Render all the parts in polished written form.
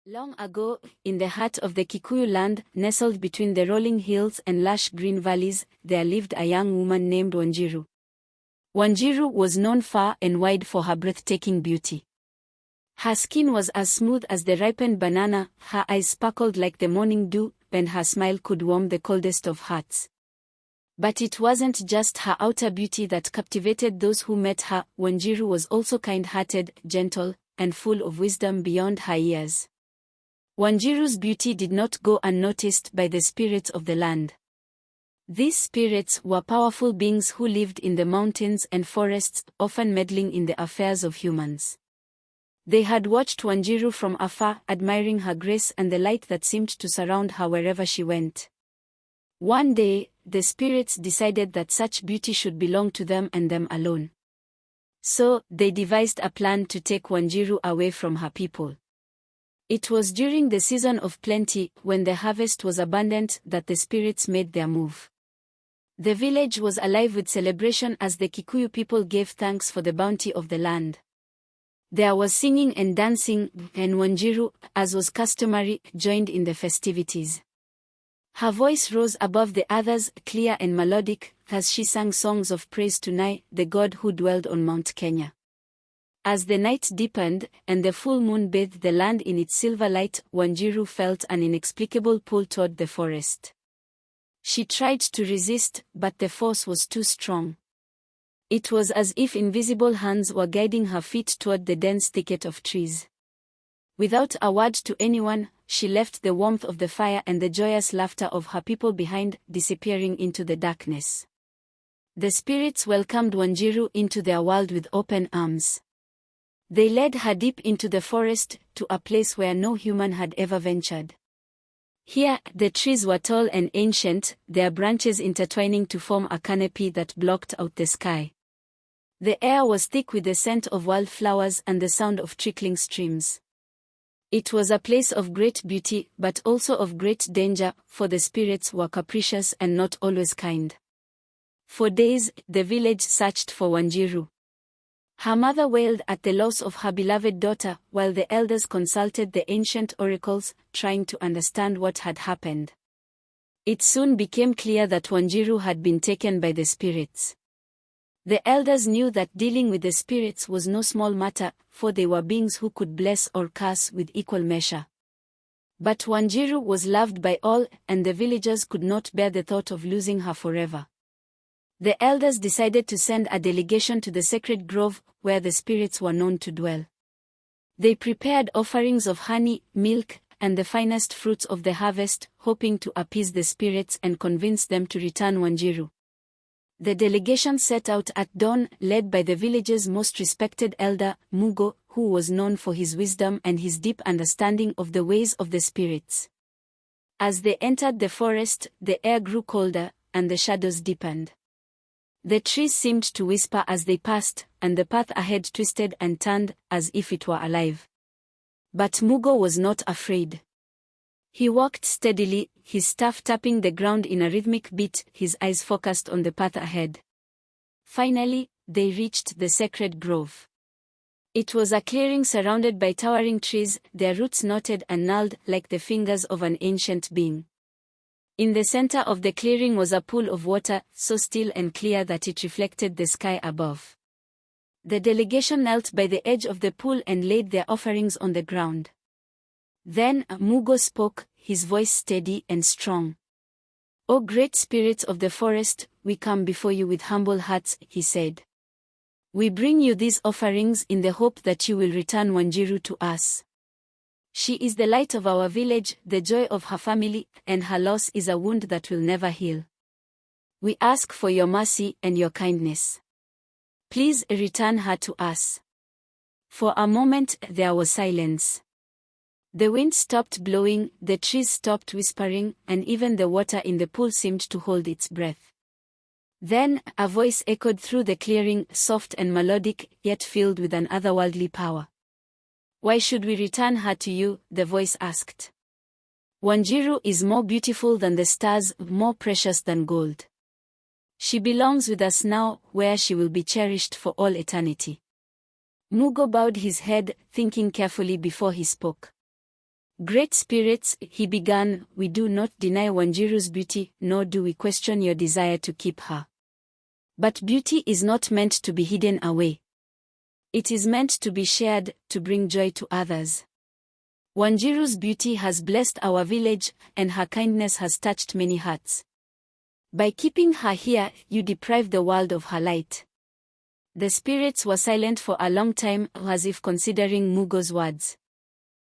Long ago, in the heart of the Kikuyu land, nestled between the rolling hills and lush green valleys, there lived a young woman named Wanjiru. Wanjiru was known far and wide for her breathtaking beauty. Her skin was as smooth as the ripened banana, her eyes sparkled like the morning dew, and her smile could warm the coldest of hearts. But it wasn't just her outer beauty that captivated those who met her. Wanjiru was also kind-hearted, gentle, and full of wisdom beyond her years. Wanjiru's beauty did not go unnoticed by the spirits of the land. These spirits were powerful beings who lived in the mountains and forests, often meddling in the affairs of humans. They had watched Wanjiru from afar, admiring her grace and the light that seemed to surround her wherever she went. One day, the spirits decided that such beauty should belong to them and them alone. So, they devised a plan to take Wanjiru away from her people. It was during the season of plenty, when the harvest was abundant, that the spirits made their move. The village was alive with celebration as the Kikuyu people gave thanks for the bounty of the land. There was singing and dancing, and Wanjiru, as was customary, joined in the festivities. Her voice rose above the others, clear and melodic, as she sang songs of praise to Nai, the god who dwelled on Mount Kenya. As the night deepened, and the full moon bathed the land in its silver light, Wanjiru felt an inexplicable pull toward the forest. She tried to resist, but the force was too strong. It was as if invisible hands were guiding her feet toward the dense thicket of trees. Without a word to anyone, she left the warmth of the fire and the joyous laughter of her people behind, disappearing into the darkness. The spirits welcomed Wanjiru into their world with open arms. They led her deep into the forest, to a place where no human had ever ventured. Here, the trees were tall and ancient, their branches intertwining to form a canopy that blocked out the sky. The air was thick with the scent of wildflowers and the sound of trickling streams. It was a place of great beauty, but also of great danger, for the spirits were capricious and not always kind. For days, the village searched for Wanjiru. Her mother wailed at the loss of her beloved daughter, while the elders consulted the ancient oracles, trying to understand what had happened. It soon became clear that Wanjiru had been taken by the spirits. The elders knew that dealing with the spirits was no small matter, for they were beings who could bless or curse with equal measure. But Wanjiru was loved by all, and the villagers could not bear the thought of losing her forever. The elders decided to send a delegation to the sacred grove, where the spirits were known to dwell. They prepared offerings of honey, milk, and the finest fruits of the harvest, hoping to appease the spirits and convince them to return Wanjiru. The delegation set out at dawn, led by the village's most respected elder, Mugo, who was known for his wisdom and his deep understanding of the ways of the spirits. As they entered the forest, the air grew colder, and the shadows deepened. The trees seemed to whisper as they passed, and the path ahead twisted and turned, as if it were alive. But Mugo was not afraid. He walked steadily, his staff tapping the ground in a rhythmic beat, his eyes focused on the path ahead. Finally, they reached the sacred grove. It was a clearing surrounded by towering trees, their roots knotted and gnarled like the fingers of an ancient being. In the center of the clearing was a pool of water, so still and clear that it reflected the sky above. The delegation knelt by the edge of the pool and laid their offerings on the ground. Then Mugo spoke, his voice steady and strong. "O great spirits of the forest, we come before you with humble hearts," he said. "We bring you these offerings in the hope that you will return Wanjiru to us. She is the light of our village, the joy of her family, and her loss is a wound that will never heal. We ask for your mercy and your kindness. Please return her to us." For a moment there was silence. The wind stopped blowing, the trees stopped whispering, and even the water in the pool seemed to hold its breath. Then, a voice echoed through the clearing, soft and melodic, yet filled with an otherworldly power. "Why should we return her to you?" the voice asked. "Wanjiru is more beautiful than the stars, more precious than gold. She belongs with us now, where she will be cherished for all eternity." Mugo bowed his head, thinking carefully before he spoke. Great spirits, he began, we do not deny Wanjiru's beauty, nor do we question your desire to keep her. But beauty is not meant to be hidden away. It is meant to be shared, to bring joy to others. Wanjiru's beauty has blessed our village, and her kindness has touched many hearts. By keeping her here, you deprive the world of her light. The spirits were silent for a long time, as if considering Mugo's words.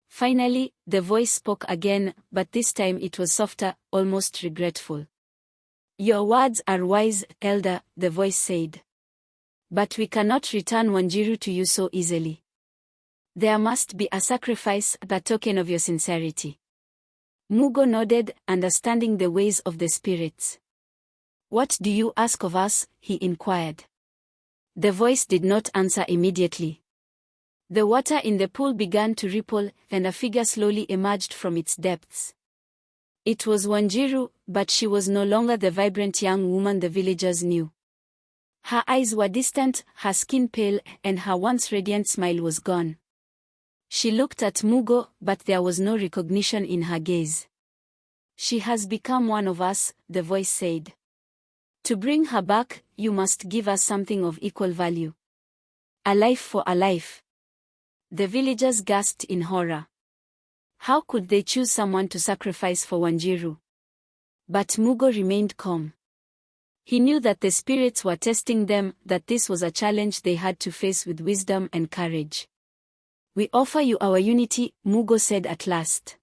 Finally, the voice spoke again, but this time it was softer, almost regretful. Your words are wise, elder, the voice said. But we cannot return Wanjiru to you so easily. There must be a sacrifice, the token of your sincerity. Mugo nodded, understanding the ways of the spirits. What do you ask of us? He inquired. The voice did not answer immediately. The water in the pool began to ripple, and a figure slowly emerged from its depths. It was Wanjiru, but she was no longer the vibrant young woman the villagers knew. Her eyes were distant, her skin pale, and her once radiant smile was gone. She looked at Mugo, but there was no recognition in her gaze. She has become one of us, the voice said. To bring her back, you must give us something of equal value. A life for a life. The villagers gasped in horror. How could they choose someone to sacrifice for Wanjiru? But Mugo remained calm. He knew that the spirits were testing them, that this was a challenge they had to face with wisdom and courage. We offer you our unity, Mugo said at last.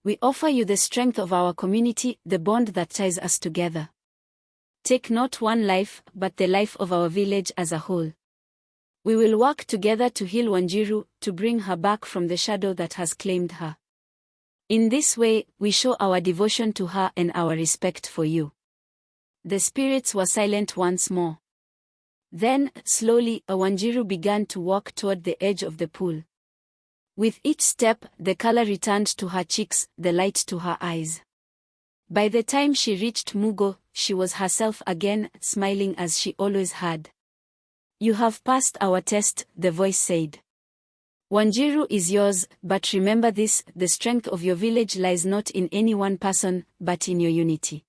We offer you the strength of our community, the bond that ties us together. Take not one life, but the life of our village as a whole. We will work together to heal Wanjiru, to bring her back from the shadow that has claimed her. In this way, we show our devotion to her and our respect for you. The spirits were silent once more. Then, slowly, Wanjiru began to walk toward the edge of the pool. With each step, the color returned to her cheeks, the light to her eyes. By the time she reached Mugo, she was herself again, smiling as she always had. You have passed our test, the voice said. Wanjiru is yours, but remember this, the strength of your village lies not in any one person, but in your unity.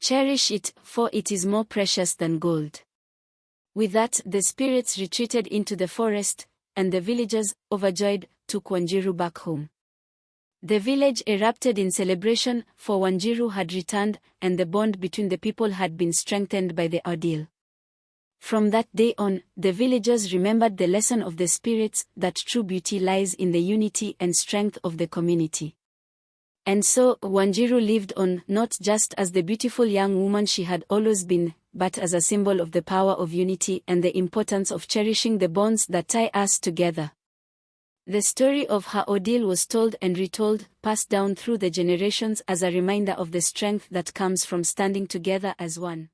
Cherish it, for it is more precious than gold. With that, the spirits retreated into the forest, and the villagers, overjoyed, took Wanjiru back home. The village erupted in celebration, for Wanjiru had returned, and the bond between the people had been strengthened by the ordeal. From that day on, the villagers remembered the lesson of the spirits, that true beauty lies in the unity and strength of the community. And so, Wanjiru lived on, not just as the beautiful young woman she had always been, but as a symbol of the power of unity and the importance of cherishing the bonds that tie us together. The story of her ordeal was told and retold, passed down through the generations as a reminder of the strength that comes from standing together as one.